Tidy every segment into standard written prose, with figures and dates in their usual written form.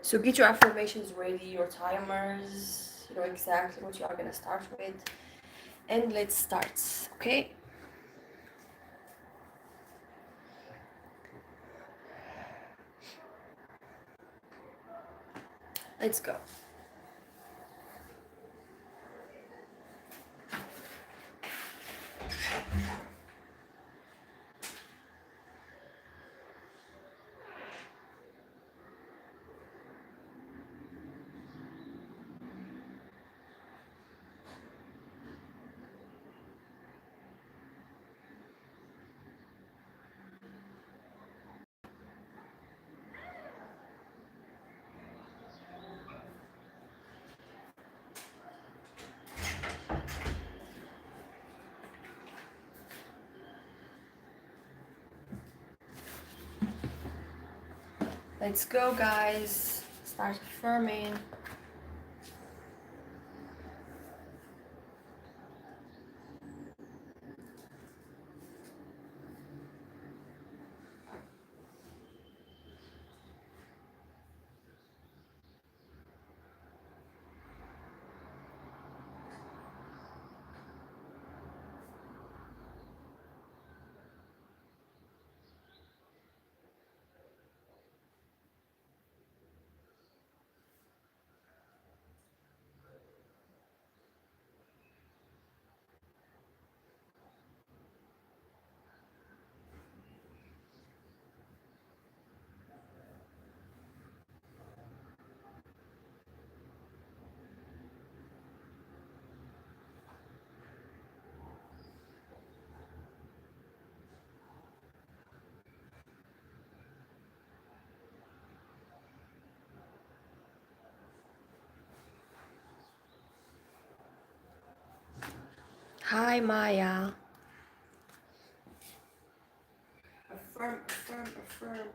So get your affirmations ready, your timers, you know exactly what you are gonna start with. And let's start, okay? Let's go. Let's go, guys. Start affirming. Hi, Maya. Affirm, affirm, affirm.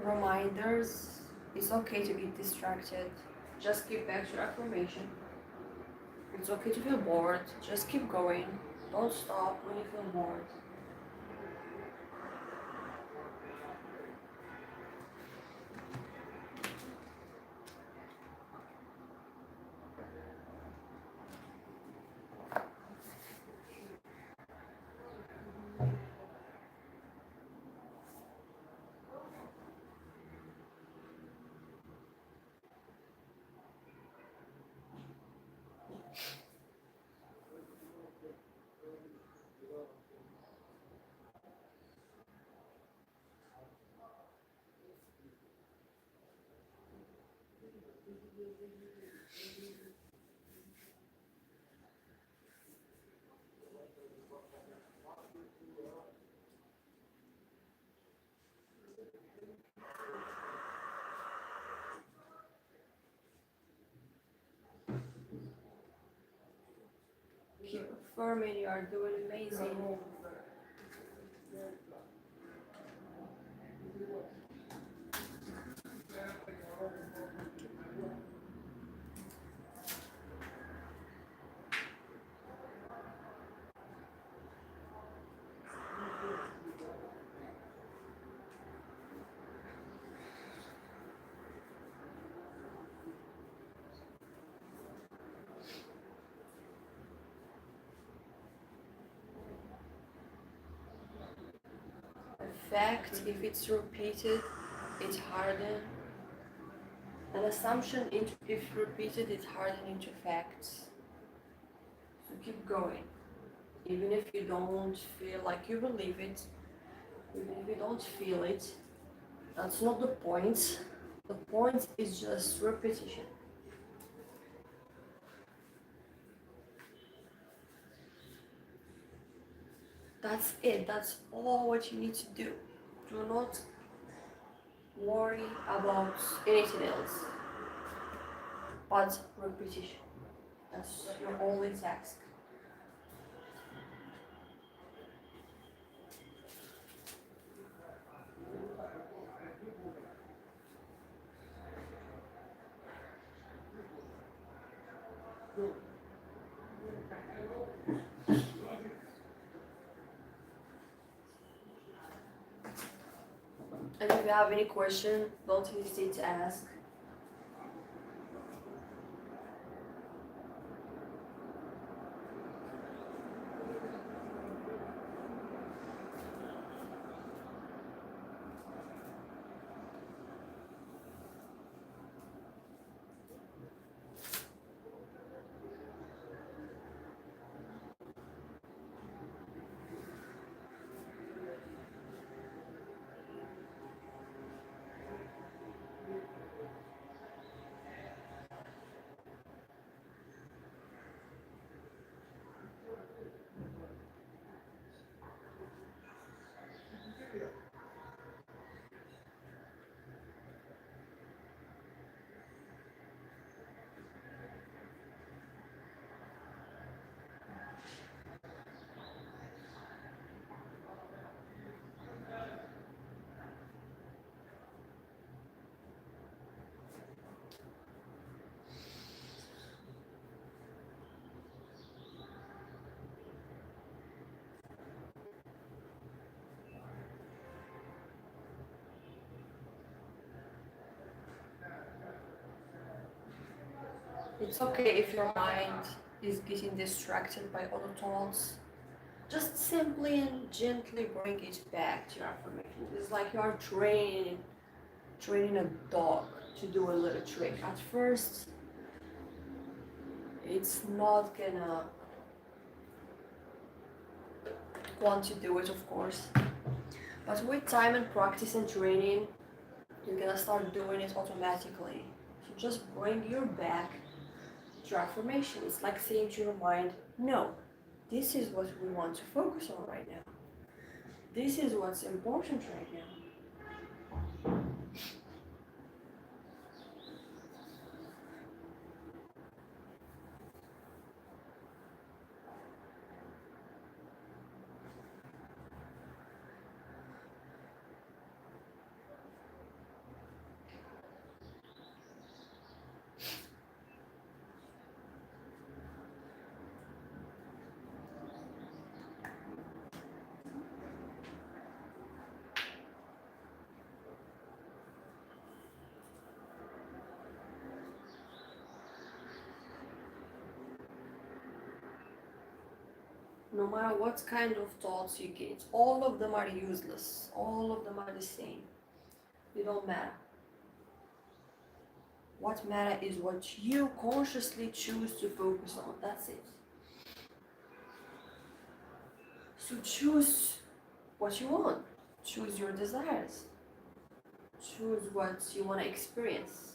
Reminders. It's okay to get distracted. Just get back to your affirmation. It's okay to feel bored. Just keep going. Don't stop when you feel bored. Keep affirming you are doing amazing. A fact, if it's repeated, it's hardened. An assumption, if repeated, it's hardened into facts. So keep going. Even if you don't feel like you believe it, even if you don't feel it, that's not the point. The point is just repetition. That's it. That's all what you need to do. Do not worry about anything else but repetition. That's your only task. And if you have any question, don't hesitate to ask. It's okay if your mind is getting distracted by other thoughts. Just simply and gently bring it back to your affirmation. It's like you are training a dog to do a little trick. At first, it's not gonna want to do it, of course. But with time and practice and training, you're gonna start doing it automatically. So just bring your back to your affirmation. It's like saying to your mind, no, this is what we want to focus on right now. This is what's important right now. No matter what kind of thoughts you get, all of them are useless. All of them are the same. They don't matter. What matters is what you consciously choose to focus on. That's it. So choose what you want. Choose your desires. Choose what you want to experience.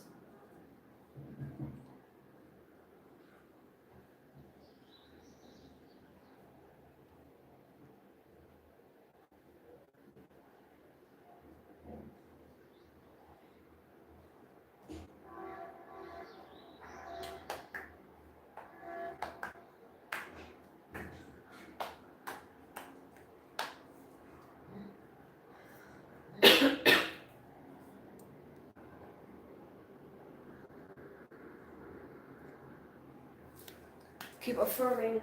Keep affirming.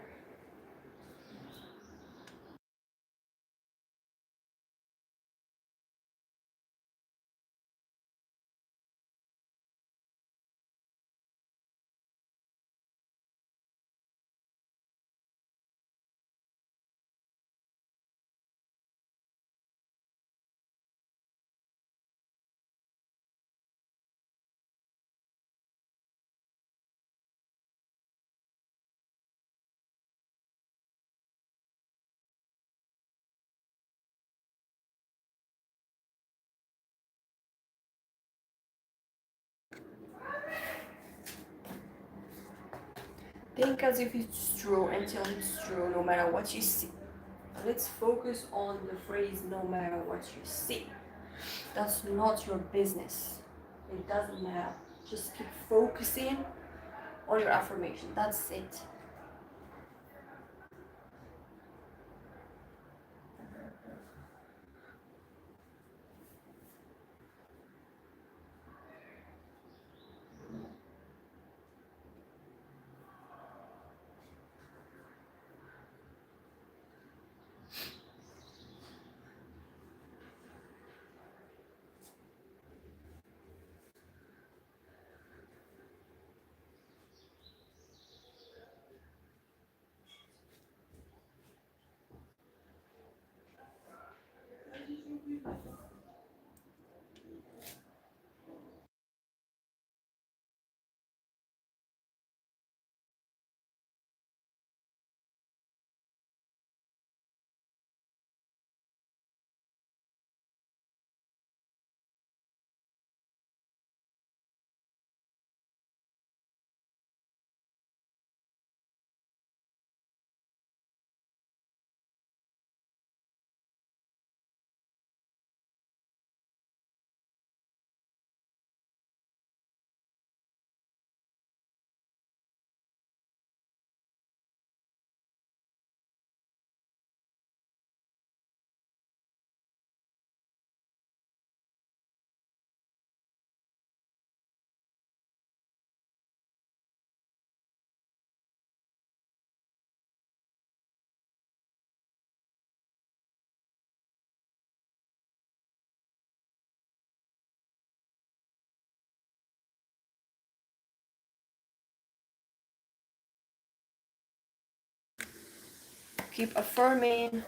Think as if it's true until it's true, no matter what you see. Let's focus on the phrase no matter what you see. That's not your business. It doesn't matter. Just keep focusing on your affirmation. That's it. Keep affirming.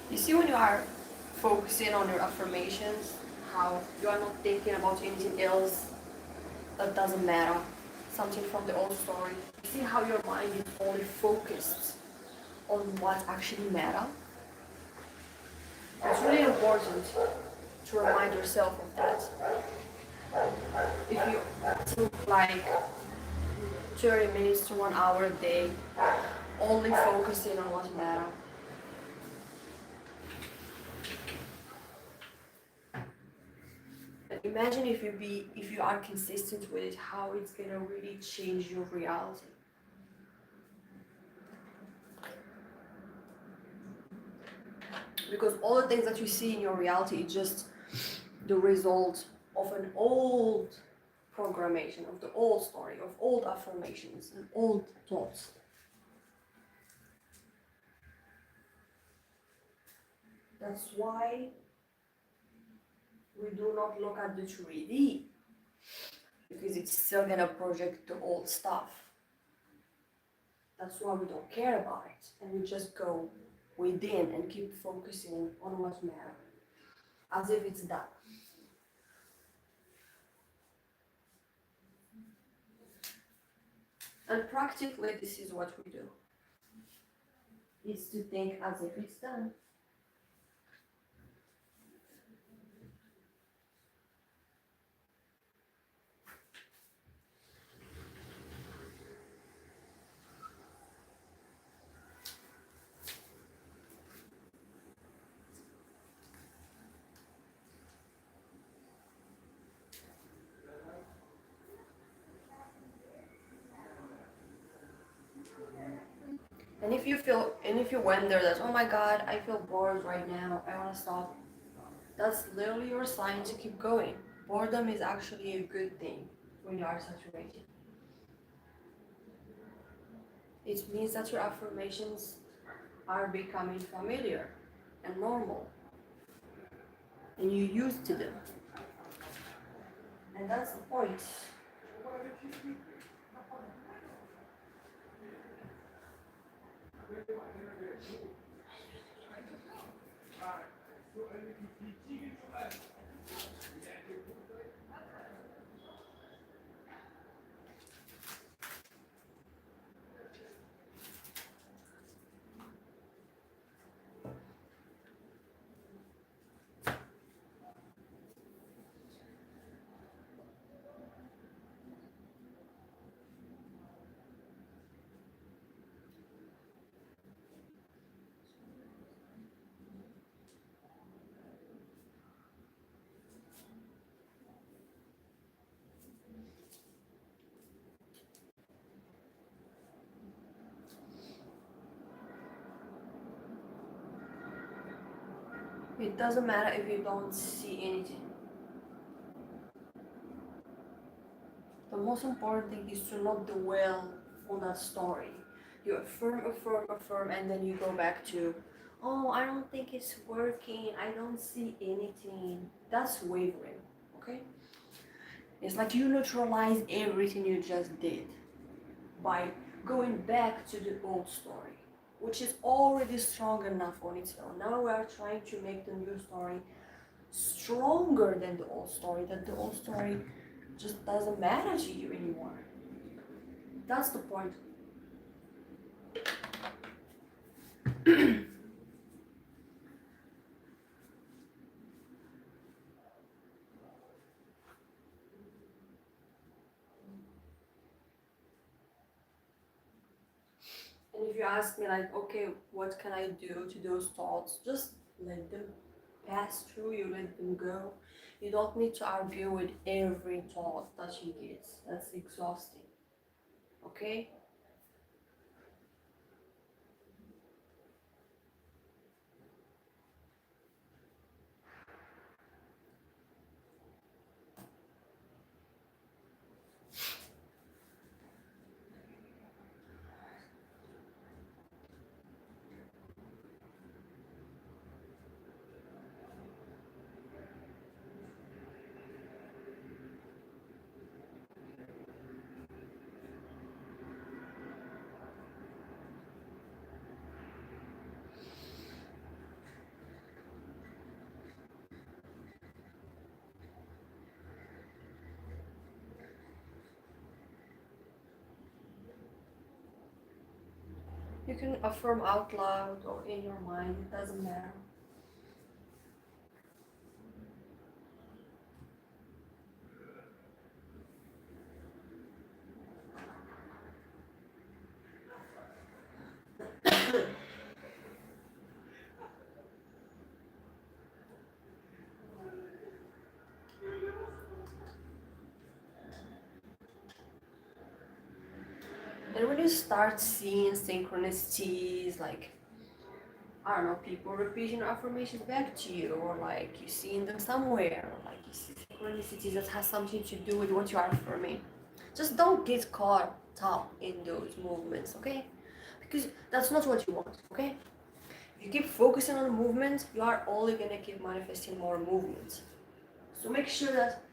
You see, when you are focusing on your affirmations, how you are not thinking about anything else that doesn't matter, something from the old story. You see how your mind is only focused on what actually matters? It's really important to remind yourself of that. If you think like 30 minutes to 1 hour a day, only focusing on what matters. Imagine if you are consistent with it, how it's gonna really change your reality. Because all the things that you see in your reality is just the result of an old programmation, of the old story, of old affirmations and old thoughts. That's why we do not look at the 3D, because it's still gonna project the old stuff. That's why we don't care about it, and we just go within and keep focusing on what matters, as if it's done. And practically, this is what we do. It's to think as if it's done. And if you wonder that, oh my God, I feel bored right now, I want to stop, that's literally your sign to keep going. Boredom is actually a good thing when you are saturated. It means that your affirmations are becoming familiar and normal, and you used to them. And that's the point. It doesn't matter if you don't see anything. The most important thing is to not dwell on that story. You affirm, affirm, affirm, and then you go back to, oh, I don't think it's working, I don't see anything. That's wavering, okay? It's like you neutralize everything you just did by going back to the old story, which is already strong enough on its own. Now we are trying to make the new story stronger than the old story, that the old story just doesn't matter to you anymore. That's the point. And if you ask me, like, okay, what can I do to those thoughts? Just let them pass through you, let them go. You don't need to argue with every thought that you get. That's exhausting. Okay? You can affirm out loud or in your mind, it doesn't matter. And when you start seeing synchronicities, like, I don't know, people repeating affirmations back to you, or like you seeing them somewhere, or like you see synchronicities that has something to do with what you are affirming, just don't get caught up in those movements, okay? Because that's not what you want, okay? If you keep focusing on movement, you are only gonna keep manifesting more movement. So make sure that,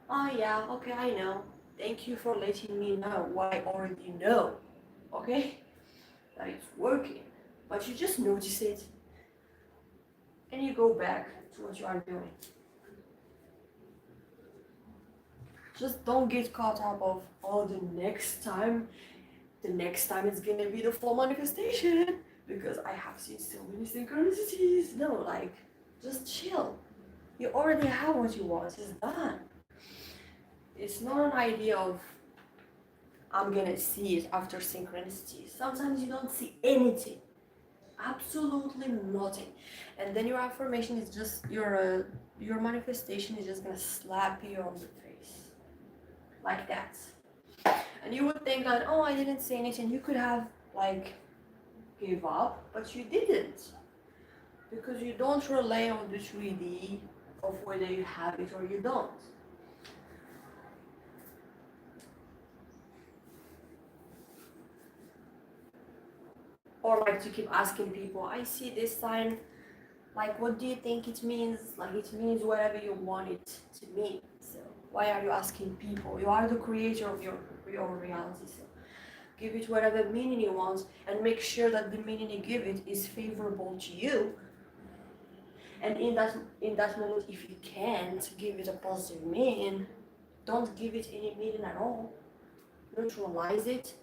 oh yeah, okay, I know. Thank you for letting me know what I already know, okay? That it's working. But you just notice it and you go back to what you are doing. Just don't get caught up of, oh, the next time it's gonna be the full manifestation because I have seen so many synchronicities. No, like, just chill. You already have what you want, it's done. It's not an idea of, I'm gonna see it after synchronicity. Sometimes you don't see anything, absolutely nothing, and then your affirmation is just your manifestation is just gonna slap you on the face like that, and you would think that, oh, I didn't say anything. You could have like give up, but you didn't, because you don't rely on the 3D of whether you have it or you don't. Or like to keep asking people, I see this sign, like, what do you think it means? Like, it means whatever you want it to mean. So why are you asking people? You are the creator of your reality. So give it whatever meaning you want, and make sure that the meaning you give it is favorable to you. And in that moment, if you can't give it a positive meaning, don't give it any meaning at all. Neutralize it,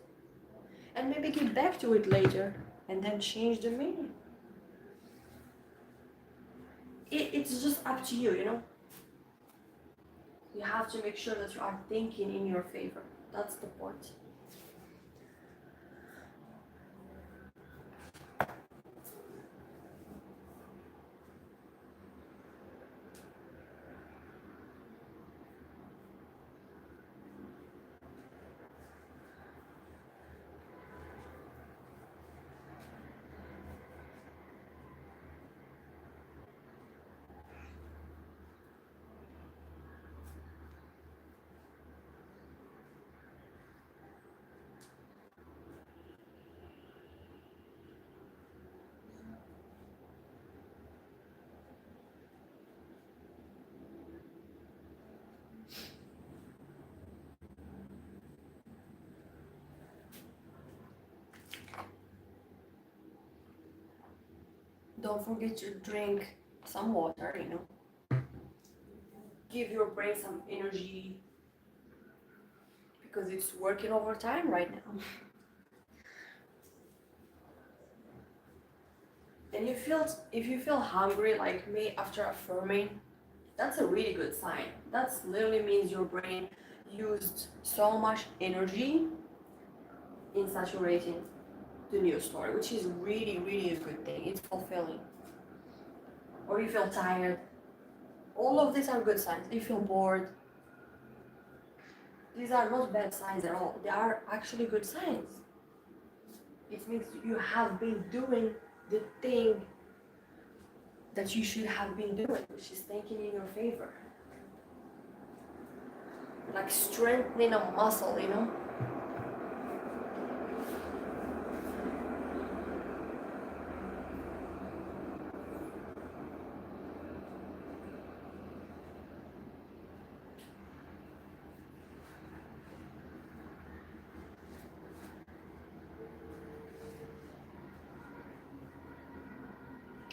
and maybe get back to it later, and then change the meaning. It's just up to you, you know. You have to make sure that you are thinking in your favor. That's the point. don't forget to drink some water, give your brain some energy because it's working overtime right now. And if you feel hungry like me after affirming, that's a really good sign. That literally means your brain used so much energy in saturating the news story, which is really, really a good thing. It's fulfilling. Or you feel tired. All of these are good signs. You feel bored. These are not bad signs at all. They are actually good signs. It means you have been doing the thing that you should have been doing, which is thinking in your favor. Like strengthening a muscle.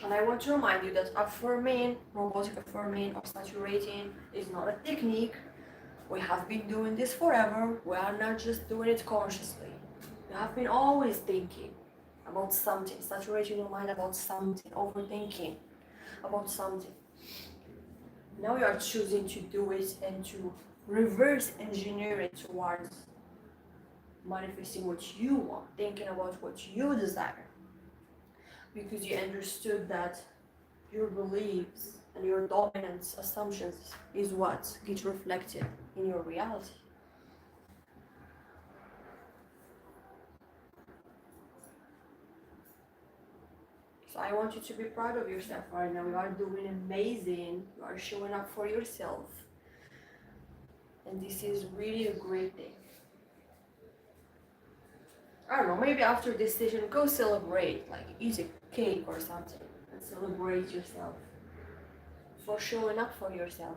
And I want to remind you that affirming, robotic affirming, or saturating is not a technique. We have been doing this forever. We are not just doing it consciously. We have been always thinking about something, saturating your mind about something, overthinking about something. Now you are choosing to do it and to reverse engineer it towards manifesting what you want, thinking about what you desire. Because you understood that your beliefs and your dominant assumptions is what gets reflected in your reality. So I want you to be proud of yourself right now. You are doing amazing. You are showing up for yourself. And this is really a great thing. I don't know, maybe after this session, go celebrate, like eat a cake or something, and celebrate yourself for showing up for yourself.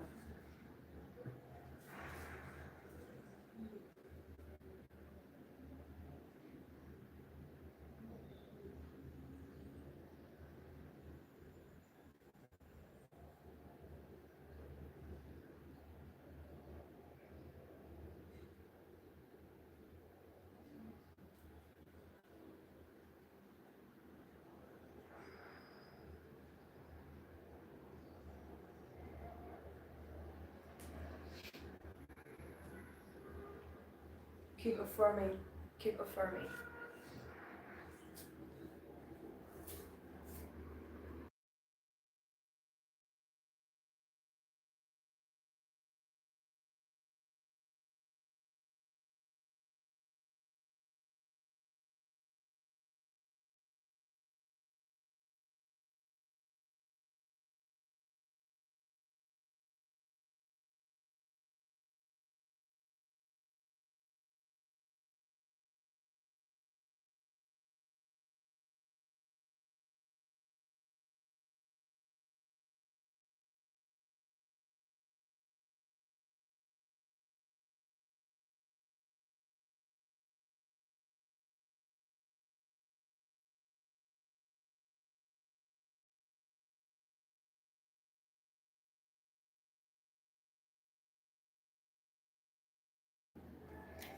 Keep affirming, keep affirming.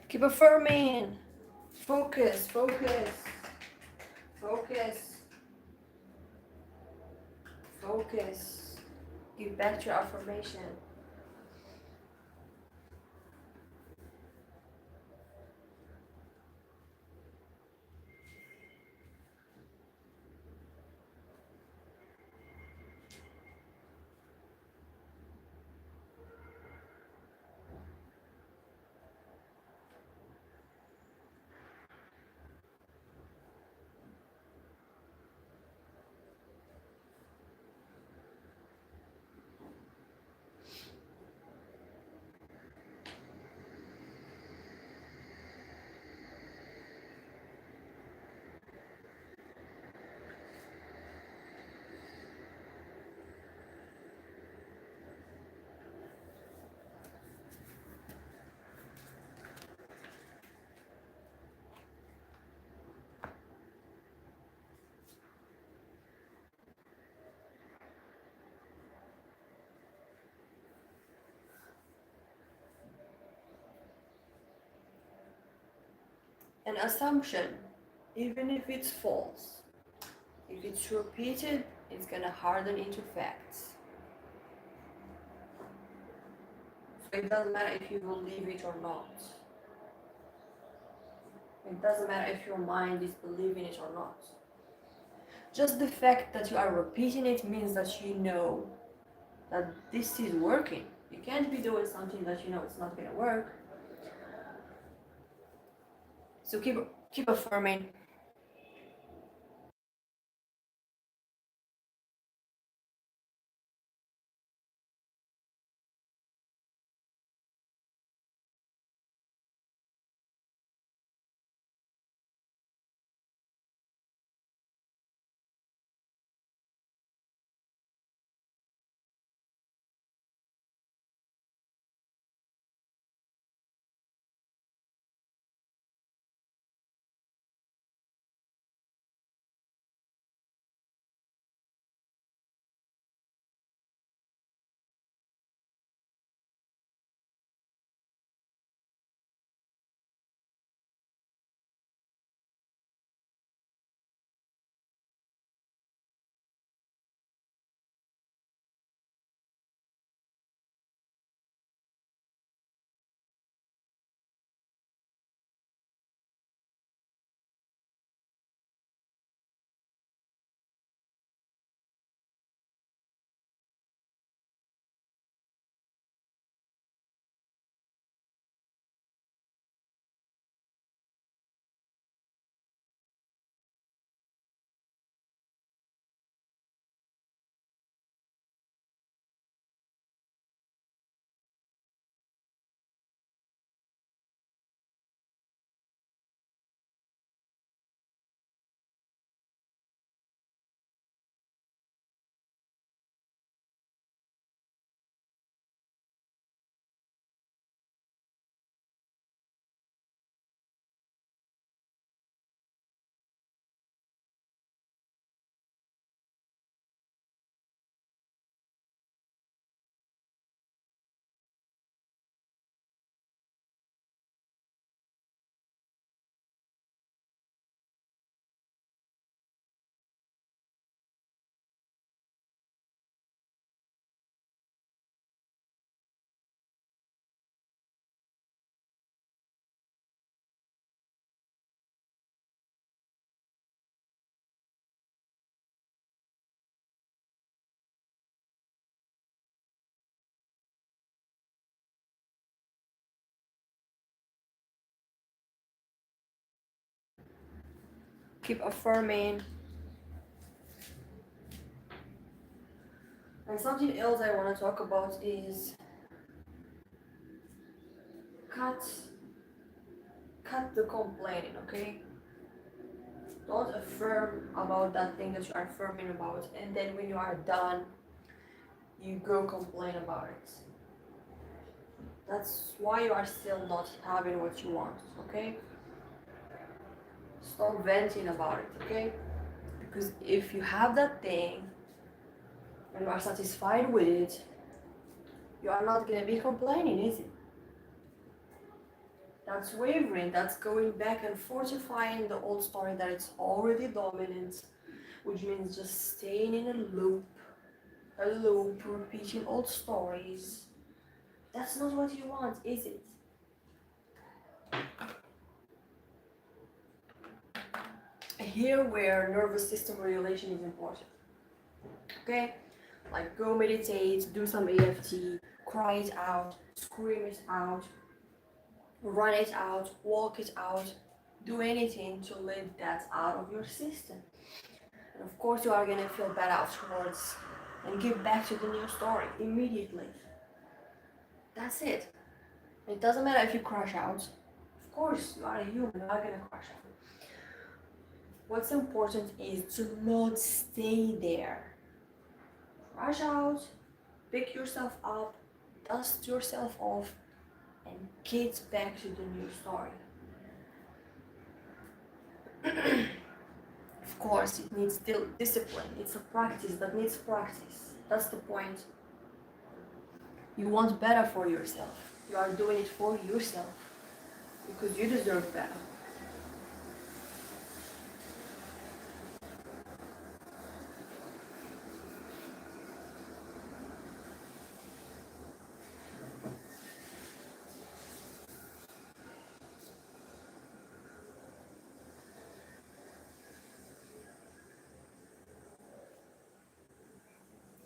Keep affirming. Focus, focus, focus, focus. Give back to your affirmation. An assumption, even if it's false, if it's repeated, it's gonna harden into facts. So it doesn't matter if you believe it or not. It doesn't matter if your mind is believing it or not. Just the fact that you are repeating it means that you know that this is working. You can't be doing something that you know it's not gonna work. So keep affirming. Keep affirming. And something else I want to talk about is cut the complaining, okay? Don't affirm about that thing that you are affirming about, and then when you are done, you go complain about it. That's why you are still not having what you want, okay? Stop venting about it, okay? Because if you have that thing and you are satisfied with it, you are not gonna be complaining, is it? That's wavering, that's going back and fortifying the old story that it's already dominant, which means just staying in a loop, repeating old stories. That's not what you want, is it? Here where nervous system regulation is important. Okay? Like go meditate, do some EFT, cry it out, scream it out, run it out, walk it out, do anything to let that out of your system. And of course you are gonna feel bad afterwards and get back to the new story immediately. That's it. It doesn't matter if you crash out. Of course, you are a human, you are gonna crash out. What's important is to not stay there. Crash out, pick yourself up, dust yourself off, and get back to the new story. Of course, it needs still discipline. It's a practice that needs practice. That's the point. You want better for yourself. You are doing it for yourself because you deserve better.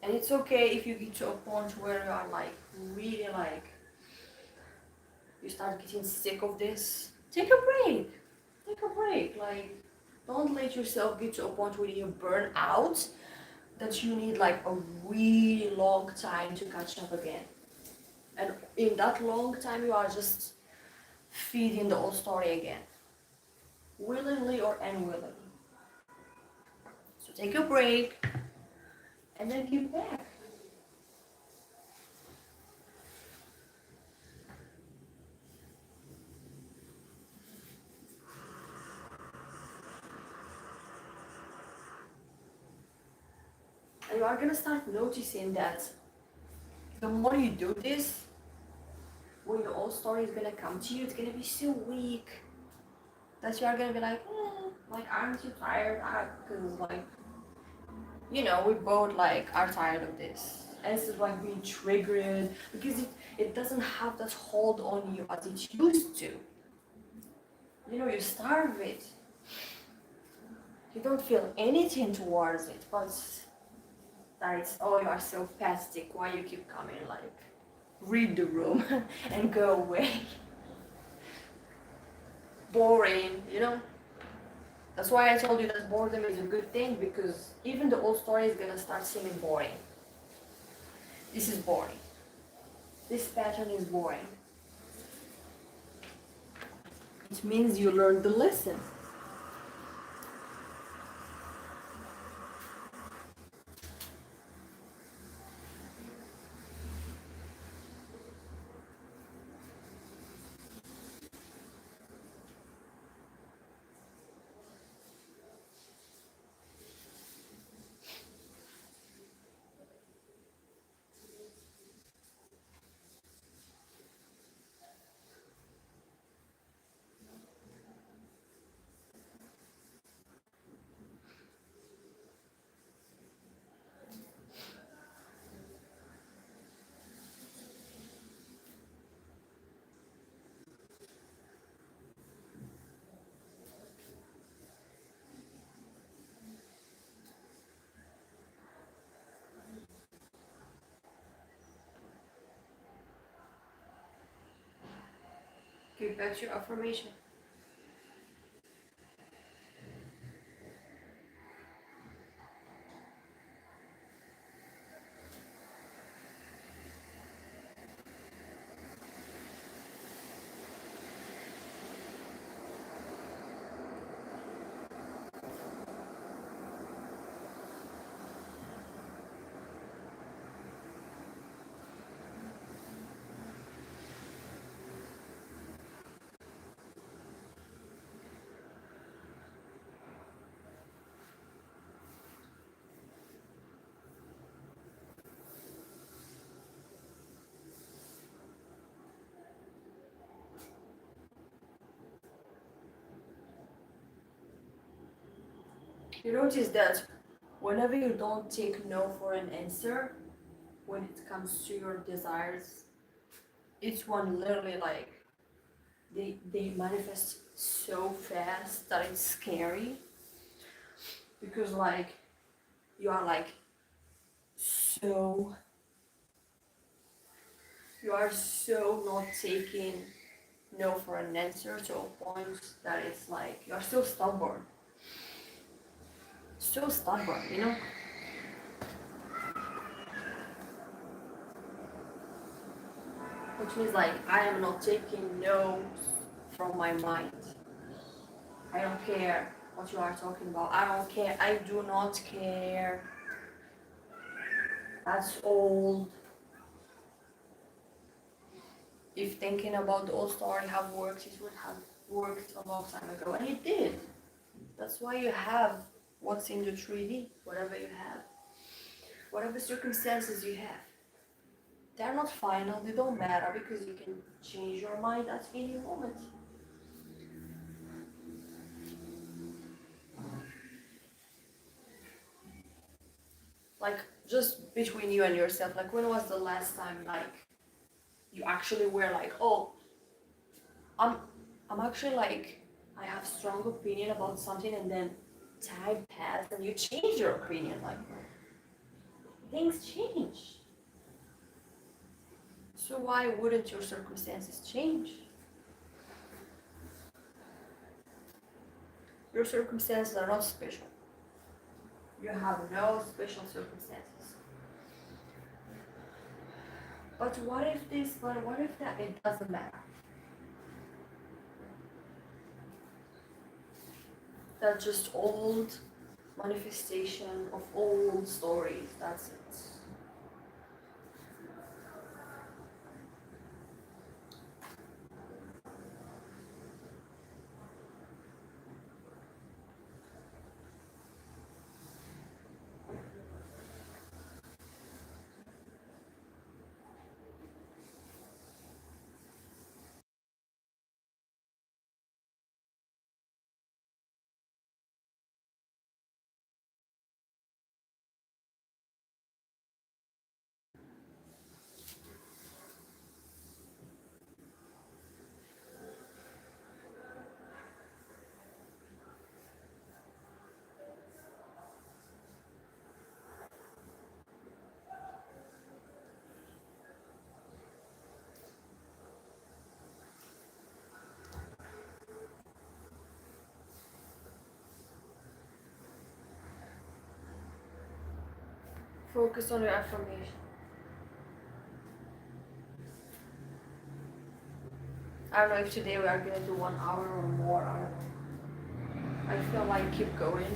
And it's okay if you get to a point where you are like really like you start getting sick of this. Take a break. Take a break. Like don't let yourself get to a point where you burn out that you need like a really long time to catch up again. And in that long time you are just feeding the old story again. Willingly or unwillingly. So take a break and then get back. And you are gonna start noticing that the more you do this, when the old story is gonna come to you, it's gonna be so weak that you are gonna be like aren't you tired? Because like, you know, we both like are tired of this. And it's just like being triggered because it doesn't have that hold on you as it used to. You know, you starve it. You don't feel anything towards it, but that it's oh you are so pathetic, why you keep coming, like read the room and go away. Boring, you know? That's why I told you that boredom is a good thing, because even the old story is gonna start seeming boring. This is boring. This pattern is boring. It means you learned the lesson. Give back your affirmation. You notice that whenever you don't take no for an answer, when it comes to your desires, each one literally like they manifest so fast that it's scary, because like you are like so you are so not taking no for an answer to a point that it's like you are so stubborn, you know. Which means like I am not taking no from my mind. I don't care what you are talking about. I don't care. I do not care. That's old. If thinking about the old story have worked, it would have worked a long time ago. And it did. That's why you have what's in the 3D, whatever you have. Whatever circumstances you have. They're not final, they don't matter, because you can change your mind at any moment. Like, just between you and yourself, like when was the last time like you actually were like, oh, I'm actually like I have strong opinion about something, and then time passed and you change your opinion. Like things change. So why wouldn't your circumstances change? Your circumstances are not special. You have no special circumstances. But what if this, but what if that? It doesn't matter. That's just old manifestation of old stories. That's it. Focus on your affirmation. I don't know if today we are gonna do 1 hour or more. I don't know. I feel like keep going.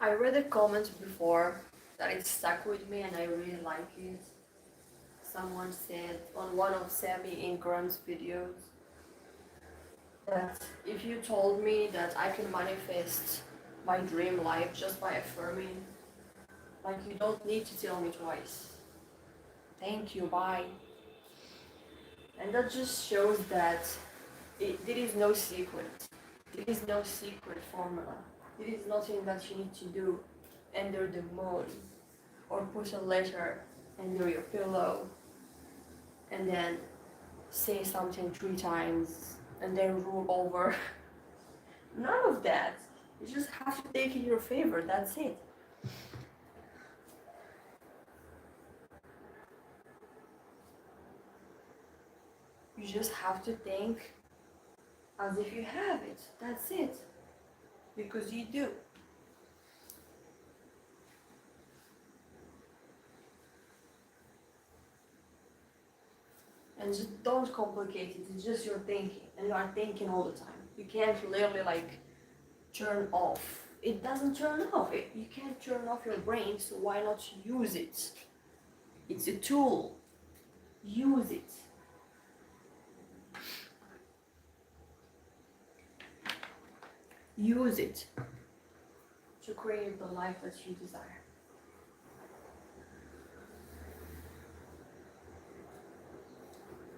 I read a comment before that it stuck with me and I really like it. Someone said on one of Sammy Ingram's videos that if you told me that I can manifest my dream life just by affirming, like you don't need to tell me twice. Thank you, bye. And that just shows that there is no secret. There is no secret formula. There is nothing that you need to do under the moon or put a letter under your pillow and then say something 3 times and then rule over. None of that. You just have to take in your favor. That's it. You just have to think as if you have it. That's it. Because you do. And just don't complicate it. It's just your thinking. And you are thinking all the time. You can't literally like turn off. It doesn't turn off. You can't turn off your brain, so why not use it? It's a tool. Use it. Use it to create the life that you desire.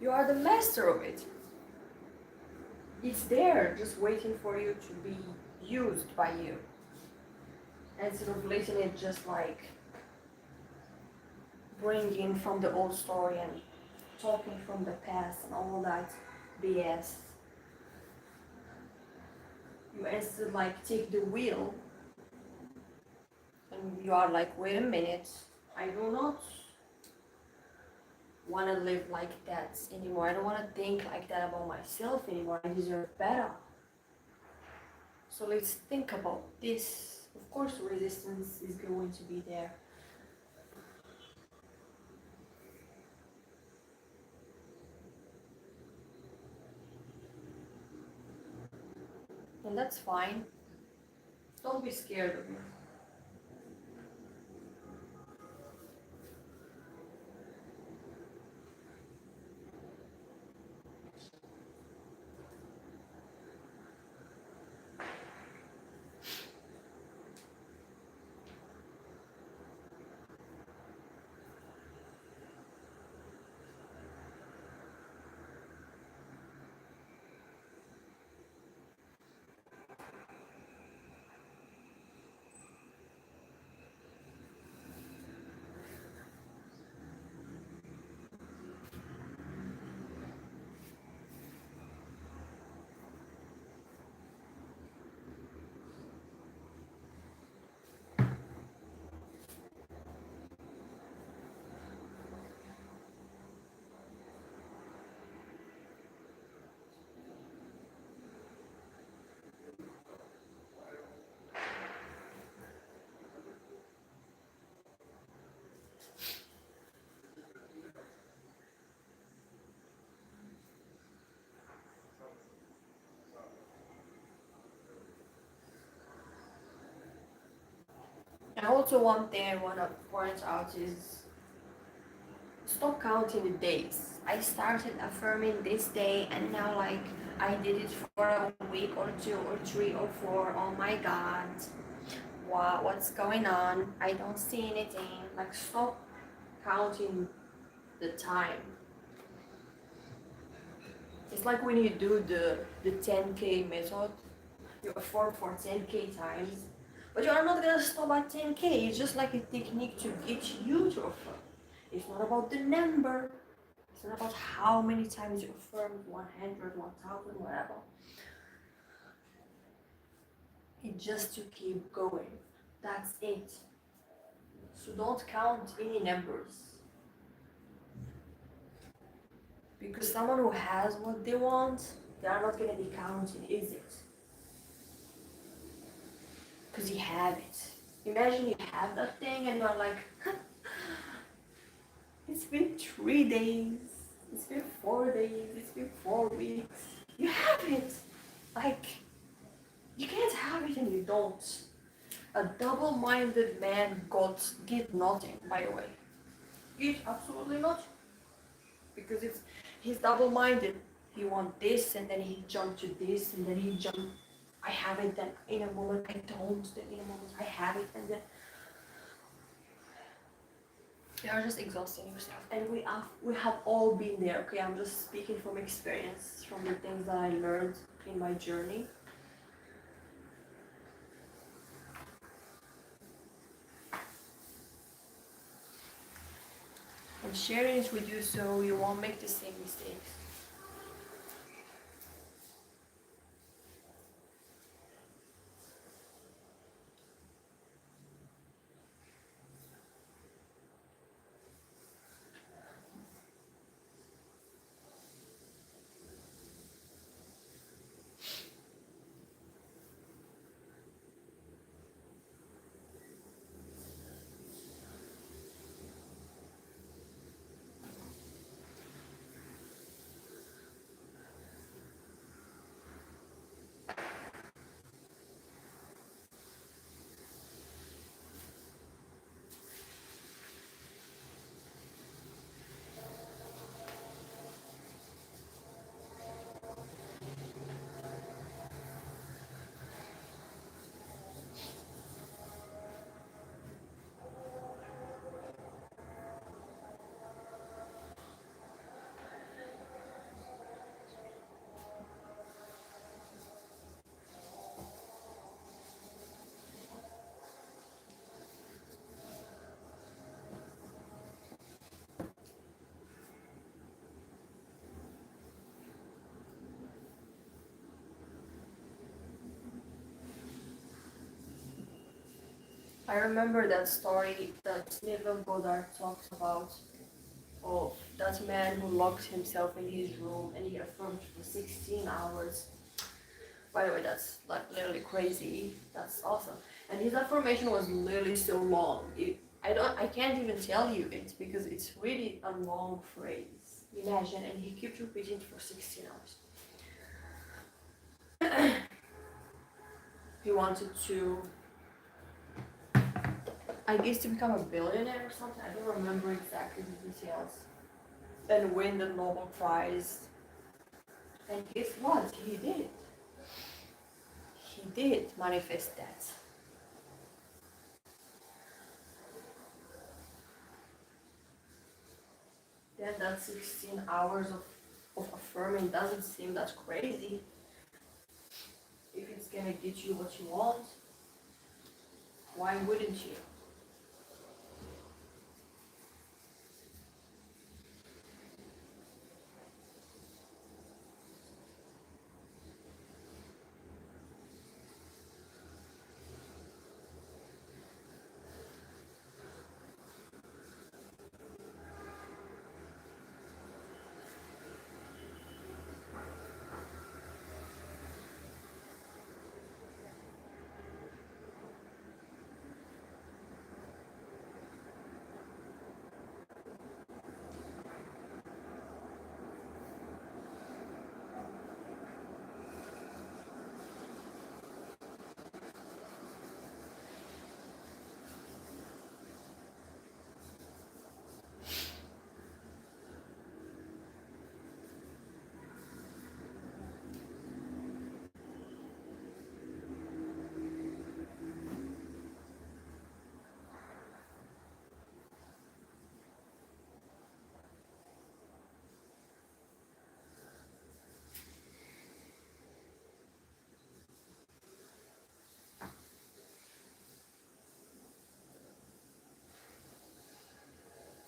You are the master of it. It's there, just waiting for you to be used by you. Instead of letting it just like bringing from the old story and talking from the past and all that BS. You instead like take the wheel and you are like, wait a minute, I do not want to live like that anymore. I don't want to think like that about myself anymore. I deserve better. So let's think about this. Of course, resistance is going to be there. And that's fine. Don't be scared of it. And also one thing I want to point out is stop counting the days. I started affirming this day and now like I did it for a week or 2 or 3 or 4. Oh my god. Wow, what's going on? I don't see anything. Like stop counting the time. It's like when you do the 10K method, you affirm for 10K times, but you are not gonna stop at 10K. It's just like a technique to get you to affirm. It's not about the number. It's not about how many times you affirmed 100, 1000, whatever. It's just to keep going. That's it. So don't count any numbers. Because someone who has what they want, they are not going to be counting, is it? Because you have it. Imagine you have that thing and you're like, it's been 3 days, it's been 4 days, it's been 4 weeks. You have it. Like, you can't have it and you don't. A double-minded man get nothing, by the way. Get absolutely nothing. Because he's double-minded. He wants this and then he jumped to this and then he jumped. I have it, then in a moment I don't, then in a moment I have it, and then you are just exhausting yourself. And we have all been there. Okay, I'm just speaking from experience, from the things that I learned in my journey. I'm sharing it with you so you won't make the same mistakes. I remember that story that Neville Goddard talks about of that man who locked himself in his room and he affirmed for 16 hours. By the way, that's like literally crazy. That's awesome. And his affirmation was literally so long. I can't even tell you it because it's really a long phrase. Imagine, and he kept repeating it for 16 hours. He wanted to, I guess, to become a billionaire or something. I don't remember exactly the details. And win the Nobel Prize. And guess what? He did. He did manifest that. Then that 16 hours of affirming doesn't seem that crazy. If it's gonna get you what you want, why wouldn't you?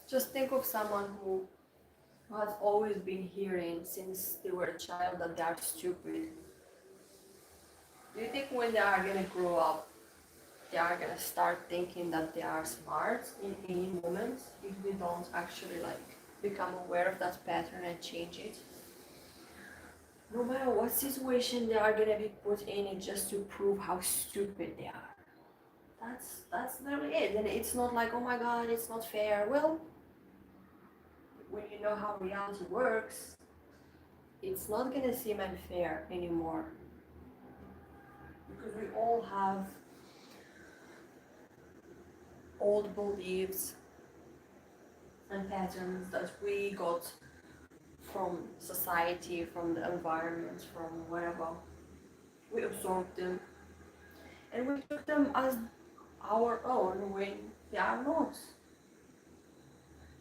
Just think of someone who has always been hearing since they were a child that they are stupid. Do you think when they are gonna grow up, they are gonna start thinking that they are smart in any moment if they don't actually like become aware of that pattern and change it? No matter what situation they are gonna be put in, it just to prove how stupid they are. That's literally it. And it's not like, oh my god, it's not fair. Well, when you know how reality works, it's not gonna seem unfair anymore. Because we all have old beliefs and patterns that we got from society, from the environment, from whatever. We absorbed them and we took them as our own when they are not.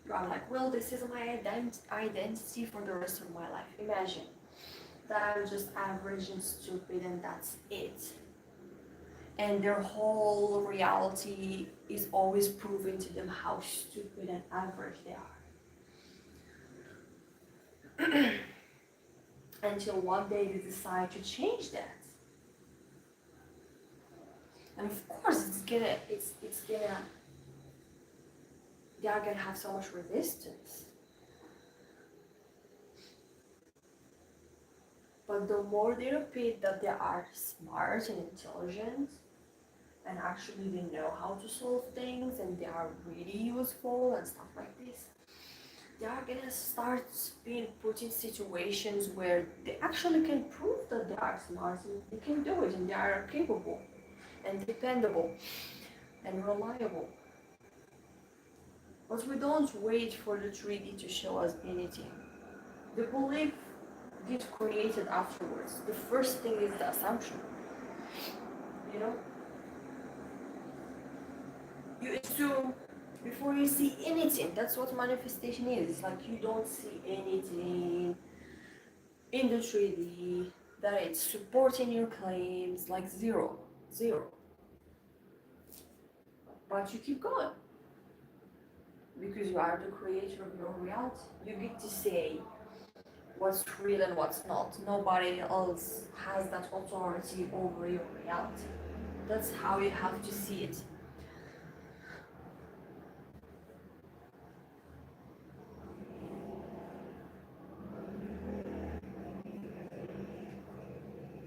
You are like, well, this is my identity for the rest of my life. Imagine that I'm just average and stupid and that's it. And their whole reality is always proving to them how stupid and average they are. Until one day they decide to change that. And of course they are gonna have so much resistance. But the more they repeat that they are smart and intelligent and actually they know how to solve things and they are really useful and stuff like this, they are gonna start being put in situations where they actually can prove that they are smart and they can do it and they are capable and dependable and reliable. But we don't wait for the 3D to show us anything. The belief gets created afterwards. The first thing is the assumption. You know? You assume before you see anything. That's what manifestation is. It's like you don't see anything in the 3D that it's supporting your claims, like zero. Zero. But you keep going. Because you are the creator of your reality. You get to say what's real and what's not. Nobody else has that authority over your reality. That's how you have to see it.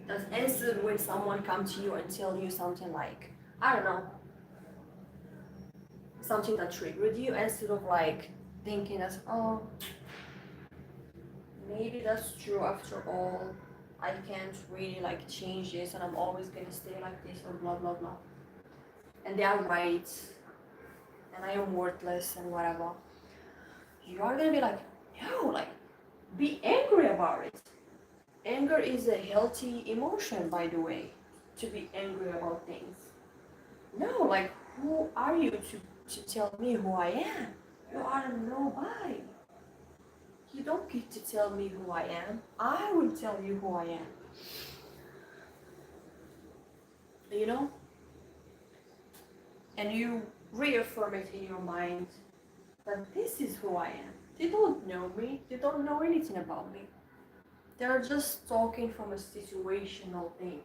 That's instant when someone comes to you and tell you something like, I don't know, something that triggered you, instead of like thinking as, oh, maybe that's true after all. I can't really like change this and I'm always gonna stay like this or blah blah blah. And they are right and I am worthless and whatever. You are gonna be like, no, like be angry about it. Anger is a healthy emotion, by the way, to be angry about things. No, like, who are you to tell me who I am? You are nobody. You don't get to tell me who I am. I will tell you who I am. You know? And you reaffirm it in your mind that this is who I am. They don't know me. They don't know anything about me. They're just talking from a situational thing.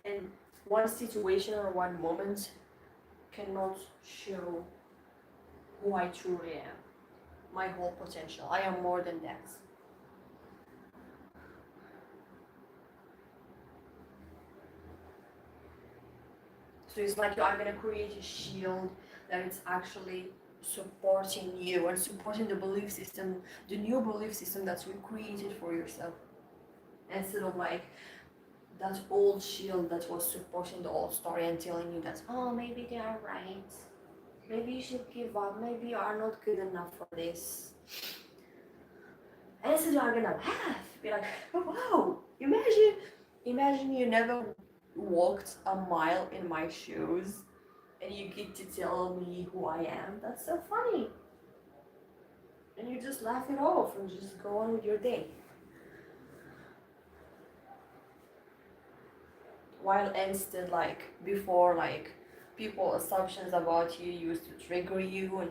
And one situation or one moment cannot show who I truly am, my whole potential. I am more than that. So it's like you are gonna create a shield that is actually supporting you and supporting the belief system, the new belief system that you created for yourself. Instead of like that old shield that was supporting the old story and telling you that, oh, maybe they are right. Maybe you should give up. Maybe you are not good enough for this. And instead you are gonna laugh. Be like, oh, wow, imagine you never walked a mile in my shoes and you get to tell me who I am. That's so funny. And you just laugh it off and just go on with your day. While instead, like before, like people assumptions about you used to trigger you and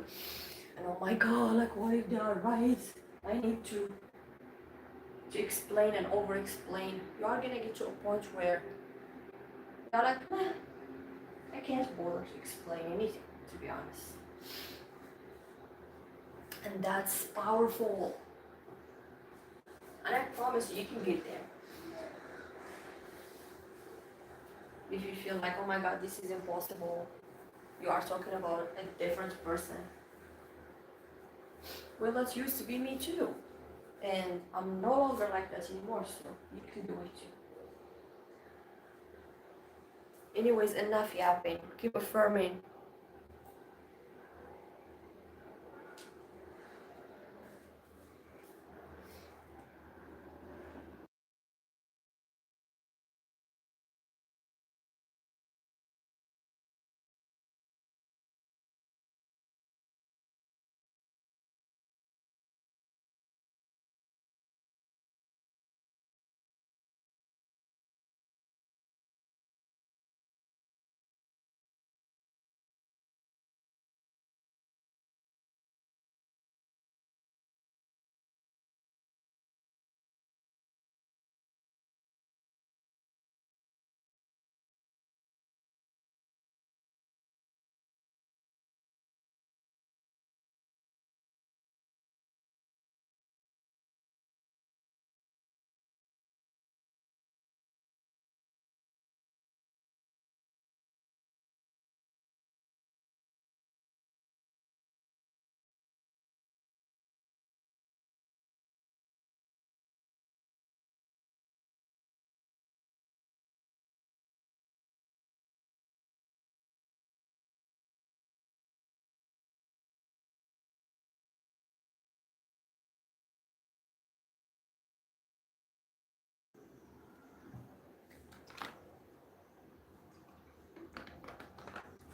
And oh my god, like what if they are right? I need to explain and over explain. You are gonna get to a point where you're like, I can't bother to explain anything, to be honest. And that's powerful. And I promise you can get there. If you feel like, oh my god, this is impossible, you are talking about a different person. Well, that used to be me too. And I'm no longer like that anymore, so you can do it too. Anyways, enough yapping. Keep affirming.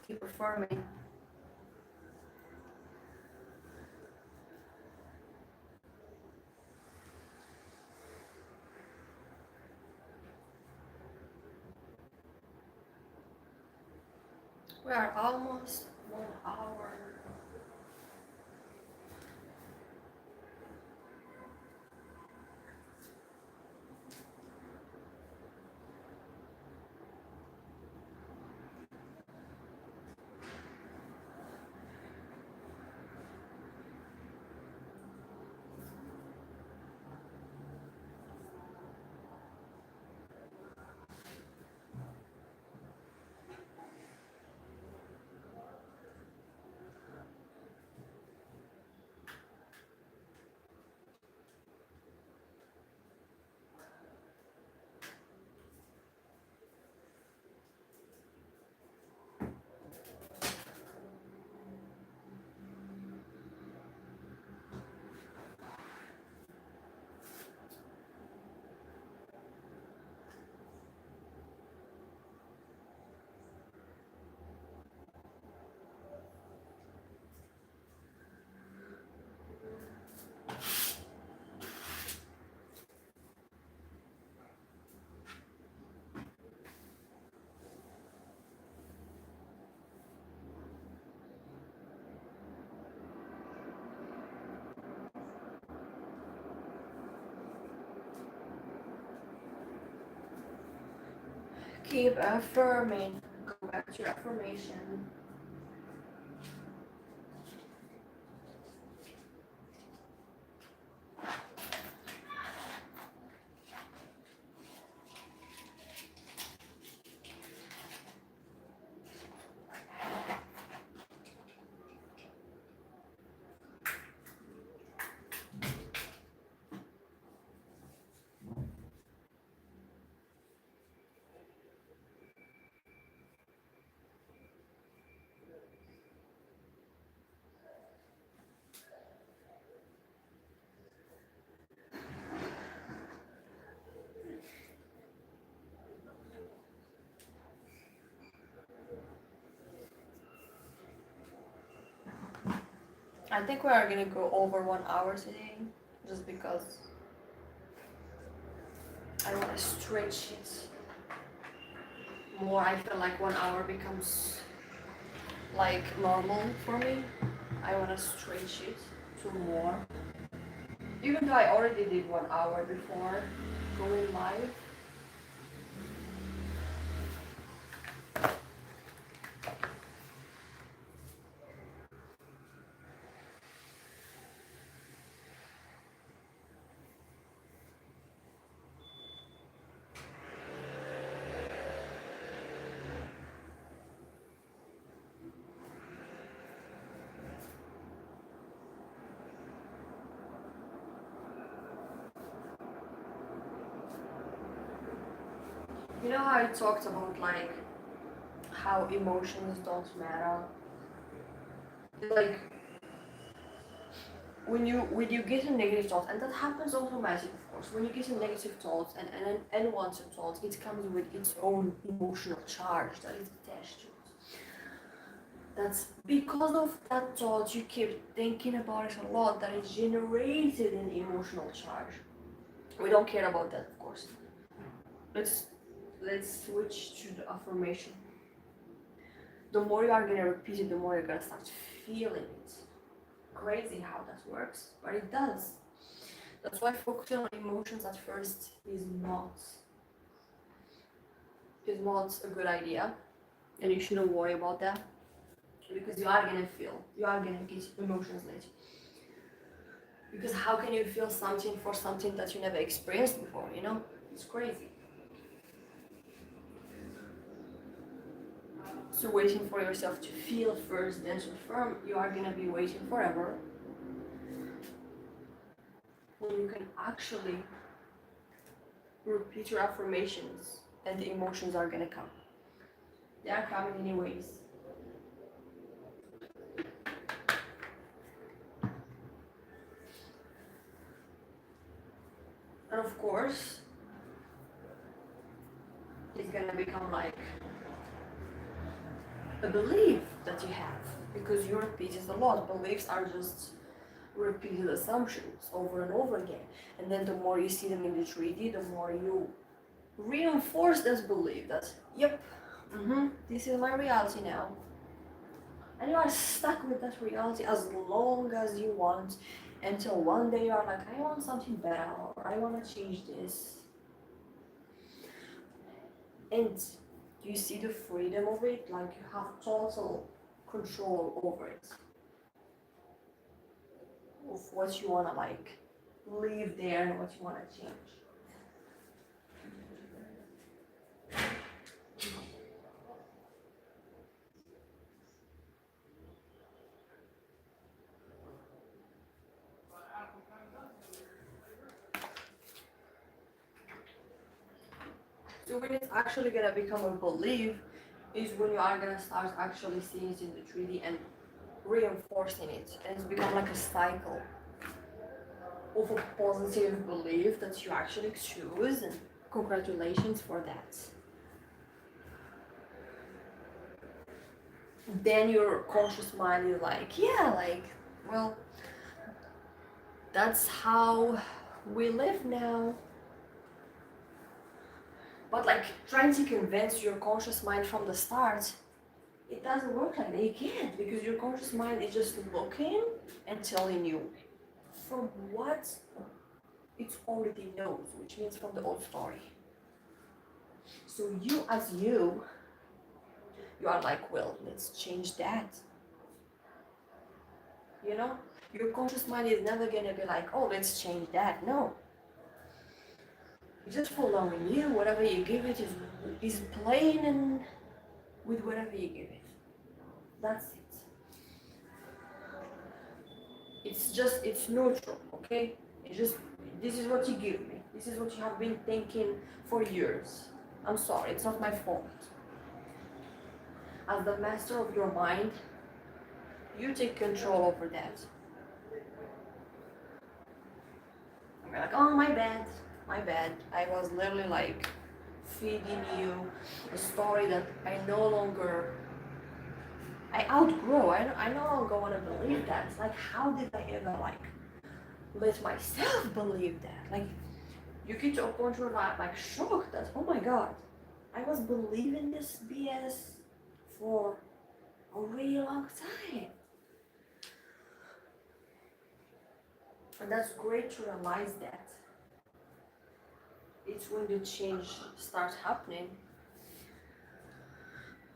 Keep affirming. We are almost 1 hour. Keep affirming. Go back to your affirmation. I think we are gonna go over 1 hour today, just because I want to stretch it more. I feel like 1 hour becomes like normal for me. I want to stretch it to more. Even though I already did 1 hour before going live. You know how I talked about like how emotions don't matter? Like when you get a negative thought, and that happens automatically of course, when you get a negative thought and an unwanted thought, it comes with its own emotional charge that is attached to it. That's because of that thought you keep thinking about it a lot that it generated an emotional charge. We don't care about that of course. Let's switch to the affirmation. The more you are gonna repeat it, the more you're gonna start feeling it. Crazy how that works, but it does. That's why focusing on emotions at first is not a good idea, and you shouldn't worry about that because you are gonna get emotions later. Because how can you feel something for something that you never experienced before? You know, it's crazy. So waiting for yourself to feel first, then to affirm, you are gonna be waiting forever. When you can actually repeat your affirmations and the emotions are gonna come. They are coming anyways. And of course, it's gonna become like a belief that you have because you repeat it a lot. Beliefs are just repeated assumptions over and over again. And then the more you see them in the 3D, the more you reinforce this belief that, yep, this is my reality now. And you are stuck with that reality as long as you want until one day you are like, I want something better, or I want to change this. And you see the freedom of it, like you have total control over it. Of what you want to like leave there and what you want to change. So when it's actually gonna become a belief is when you are gonna start actually seeing it in the 3D and reinforcing it, and it's become like a cycle of a positive belief that you actually choose, and congratulations for that. Then your conscious mind is like, yeah, like, well, that's how we live now. But like trying to convince your conscious mind from the start, it doesn't work like that. You can't, because your conscious mind is just looking and telling you from what it already knows, which means from the old story. So you as you are like, well, let's change that. You know? Your conscious mind is never gonna be like, oh, let's change that. No. It's just following you. Whatever you give it is playing and with whatever you give it. That's it. It's neutral, okay? It's just, this is what you give me. This is what you have been thinking for years. I'm sorry, it's not my fault. As the master of your mind, you take control over that. I'm like, oh, my bad. I was literally like feeding you a story that I outgrow. I no longer want to believe that. It's like, how did I ever like let myself believe that? Like, you get to a point where I'm like shocked that, oh my god, I was believing this BS for a really long time. And that's great to realize that. It's when the change starts happening.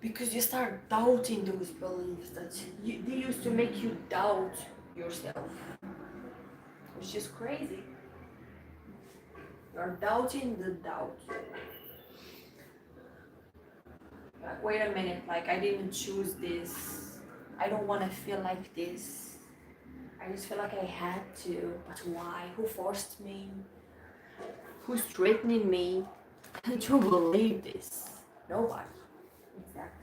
Because you start doubting those beliefs that they used to make you doubt yourself. Which is crazy. You're doubting the doubt. Like, wait a minute, like I didn't choose this. I don't want to feel like this. I just feel like I had to. But why? Who forced me? Who's threatening me to believe this? Nobody. Exactly.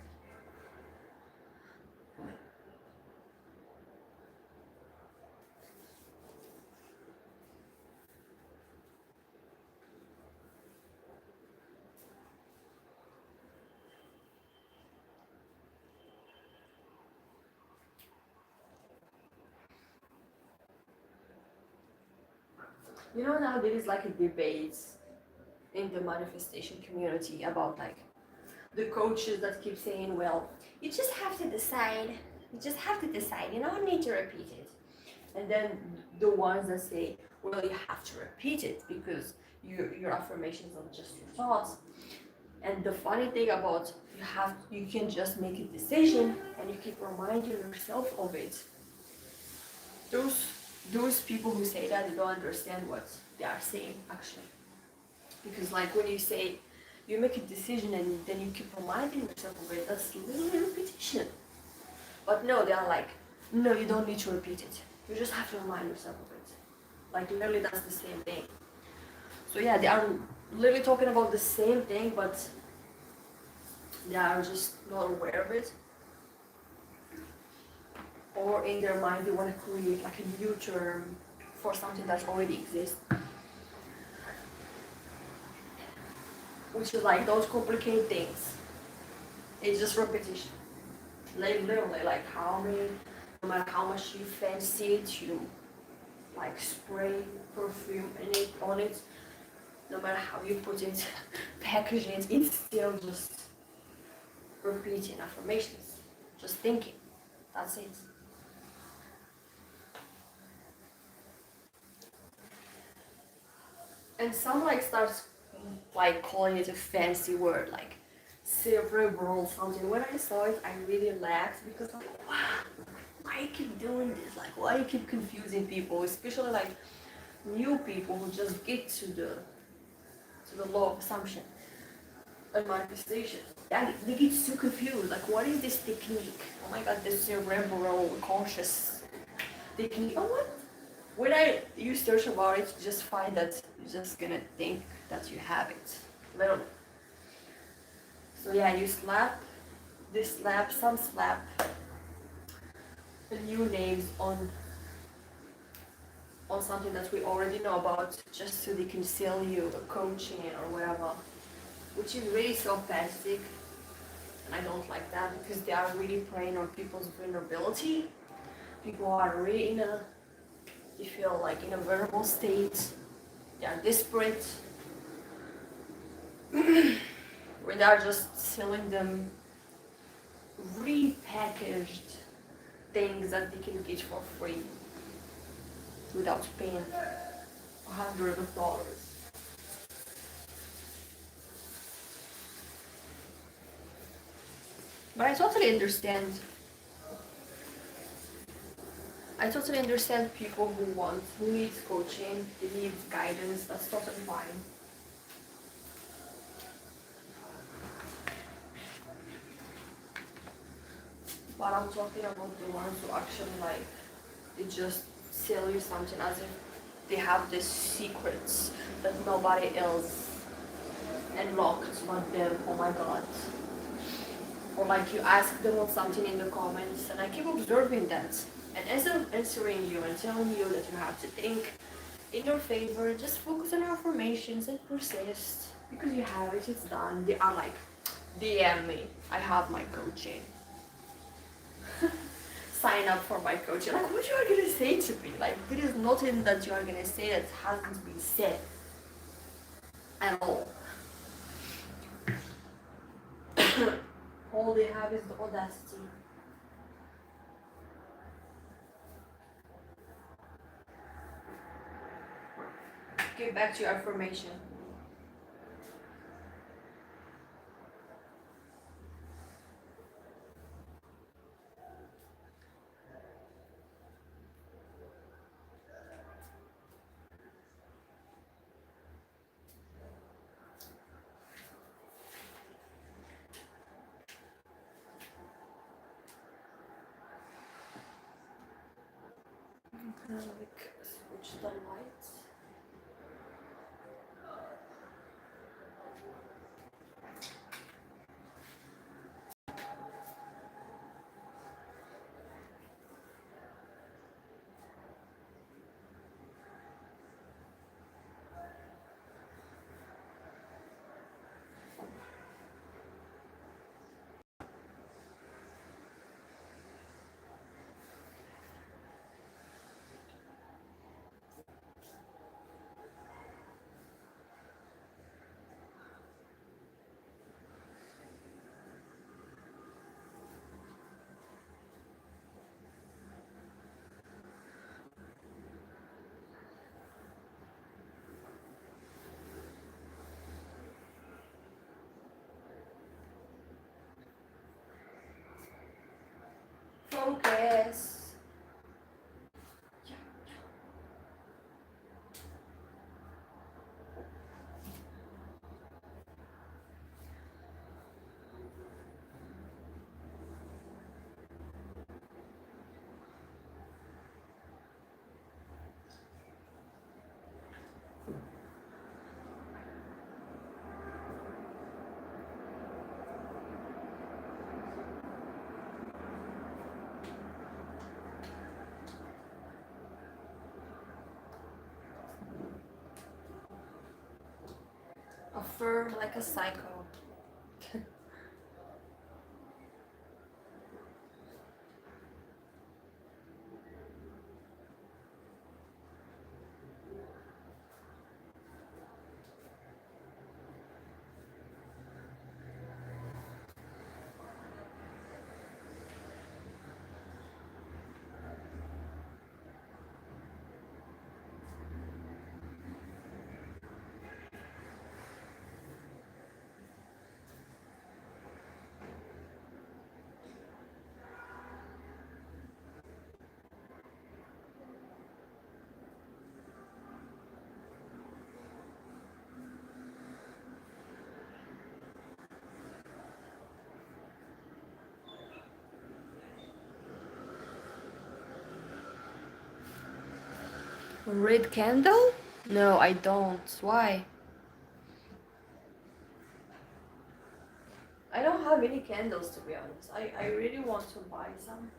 You know, now there is like a debate in the manifestation community about like the coaches that keep saying, well, you just have to decide. You just have to decide. You don't need to repeat it. And then the ones that say, well, you have to repeat it because your affirmations are just your thoughts. And the funny thing about you can just make a decision and you keep reminding yourself of it. Those people who say that, they don't understand what they are saying actually. Because like when you say you make a decision and then you keep reminding yourself of it, that's literally repetition. But no, they are like, no, you don't need to repeat it. You just have to remind yourself of it. Like literally that's the same thing. So yeah, they are literally talking about the same thing, but they are just not aware of it. Or in their mind they want to create like a new term for something that already exists. Which is like, don't complicate things. It's just repetition. Like literally, like no matter how much you fancy it, you like spray perfume on it, no matter how you put it, package it, it's still just repeating affirmations, just thinking. That's it. And some like starts like calling it a fancy word, like cerebral something. When I saw it, I really laughed because like, wow, why you keep doing this? Like, why you keep confusing people, especially like new people who just get to the law of assumption and manifestation. Yeah, they get so confused. Like, what is this technique? Oh my god, this cerebral conscious technique. Oh what? When you search about it, you just find that you're just gonna think that you have it. Literally. So yeah, you some slap new names on something that we already know about, just so they can sell you a coaching or whatever, which is really sarcastic, and I don't like that because they are really preying on people's vulnerability. People are really they feel like in a vulnerable state, they are desperate, when they are just selling them repackaged things that they can get for free without paying hundreds of dollars. But I totally understand. I totally understand people who need coaching, they need guidance, that's totally fine. But I'm talking about the ones who actually like, they just sell you something as if they have these secrets that nobody else unlocked but them. Oh my god. Or like you ask them on something in the comments, and I keep observing that. And as I'm answering you and telling you that you have to think in your favor, just focus on your affirmations and persist. Because you have it, it's done. They are like, DM me, I have my coaching. Sign up for my coaching. Like, what you are gonna say to me? Like, there is nothing that you are gonna say that hasn't been said at all. All they have is the audacity. Okay, back to your affirmation. Like switch the lights. Focus. Affirm like a psycho. Red candle? No, I don't. Why? I don't have any candles to be honest. I really want to buy some.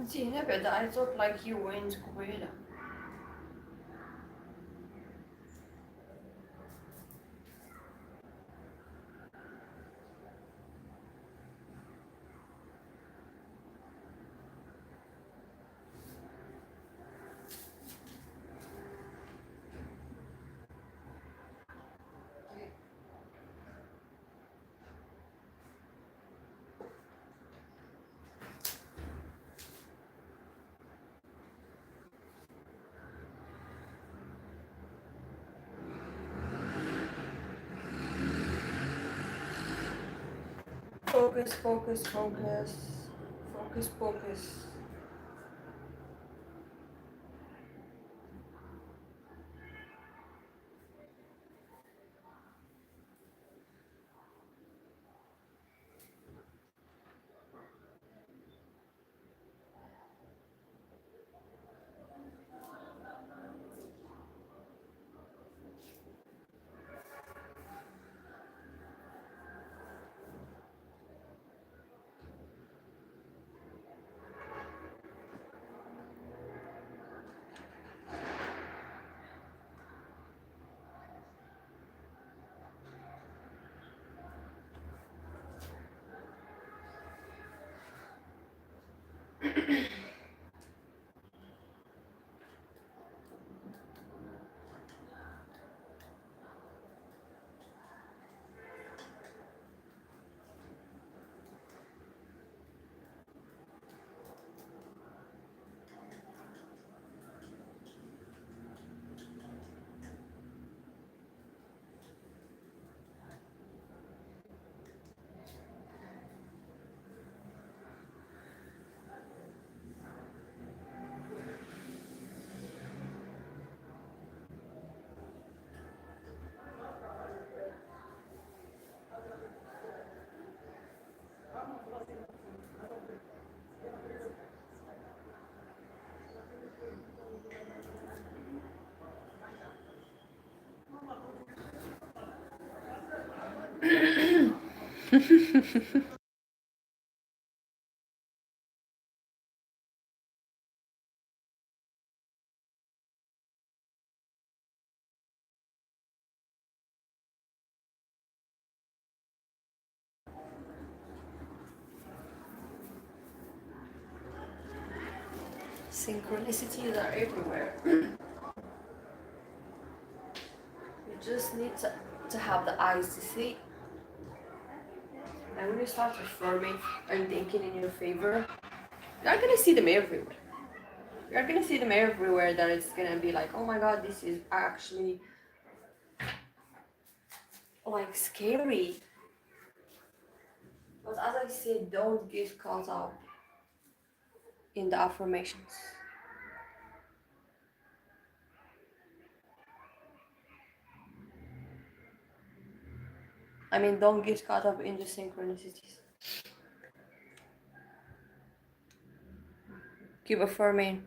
Zeynep, I thought like you were in Kuwait. Focus, focus, focus. Focus, focus. Synchronicities are everywhere. You just need to have the eyes to see. And when you start affirming and thinking in your favor, you're gonna see them everywhere. You're gonna see them everywhere that it's gonna be like, oh my god, this is actually like scary. But as I said, don't get caught up in the affirmations. I mean, don't get caught up in the synchronicities. Keep affirming.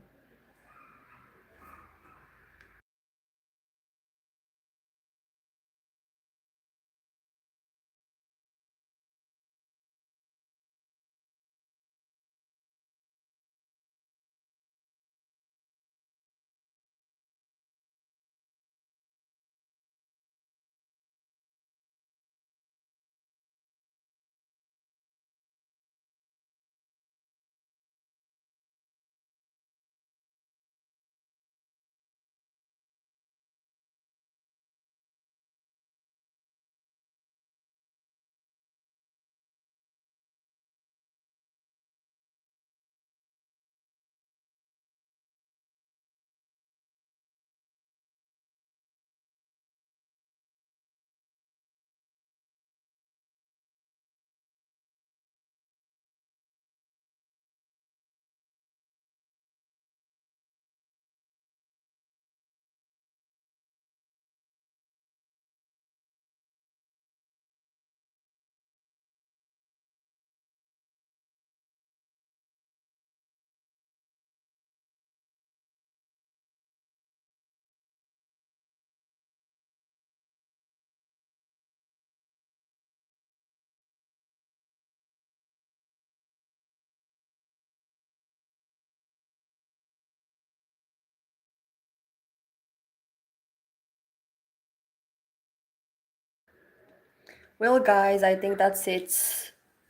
Well, guys, I think that's it.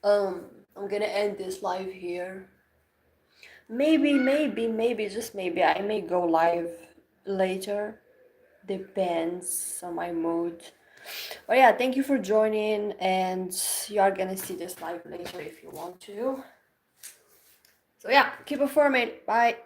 I'm gonna end this live here. Maybe, just maybe, I may go live later. Depends on my mood. But yeah, thank you for joining, and you are gonna see this live later if you want to. So yeah, keep affirming. Bye.